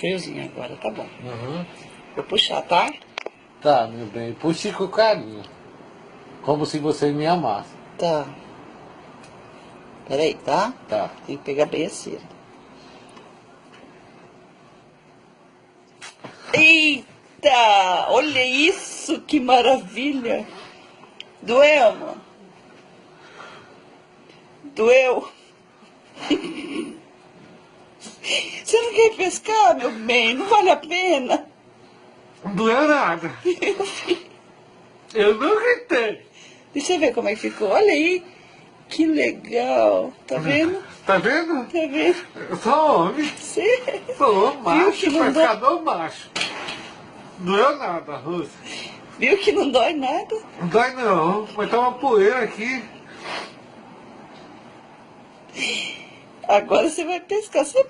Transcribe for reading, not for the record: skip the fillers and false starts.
friozinho agora, tá bom. Uhum. Vou puxar, tá? Tá, meu bem. Puxe com carinho. Como se você me amasse. Tá. Peraí, tá? Tá. Tem que pegar bem assim. Eita! Olha isso, que maravilha! Doeu, amor? Doeu? Você não quer pescar, meu bem? Não vale a pena. Não doeu nada. Eu não gritei. Deixa eu ver como é que ficou. Olha aí. Que legal. Tá vendo? Tá vendo? Tá vendo? Eu sou homem. Você Sou viu macho, que não pescador macho. Não doeu nada, Rússia. viu que não dói nada? Não dói não, mas tá uma poeira aqui. Agora você vai pescar. Você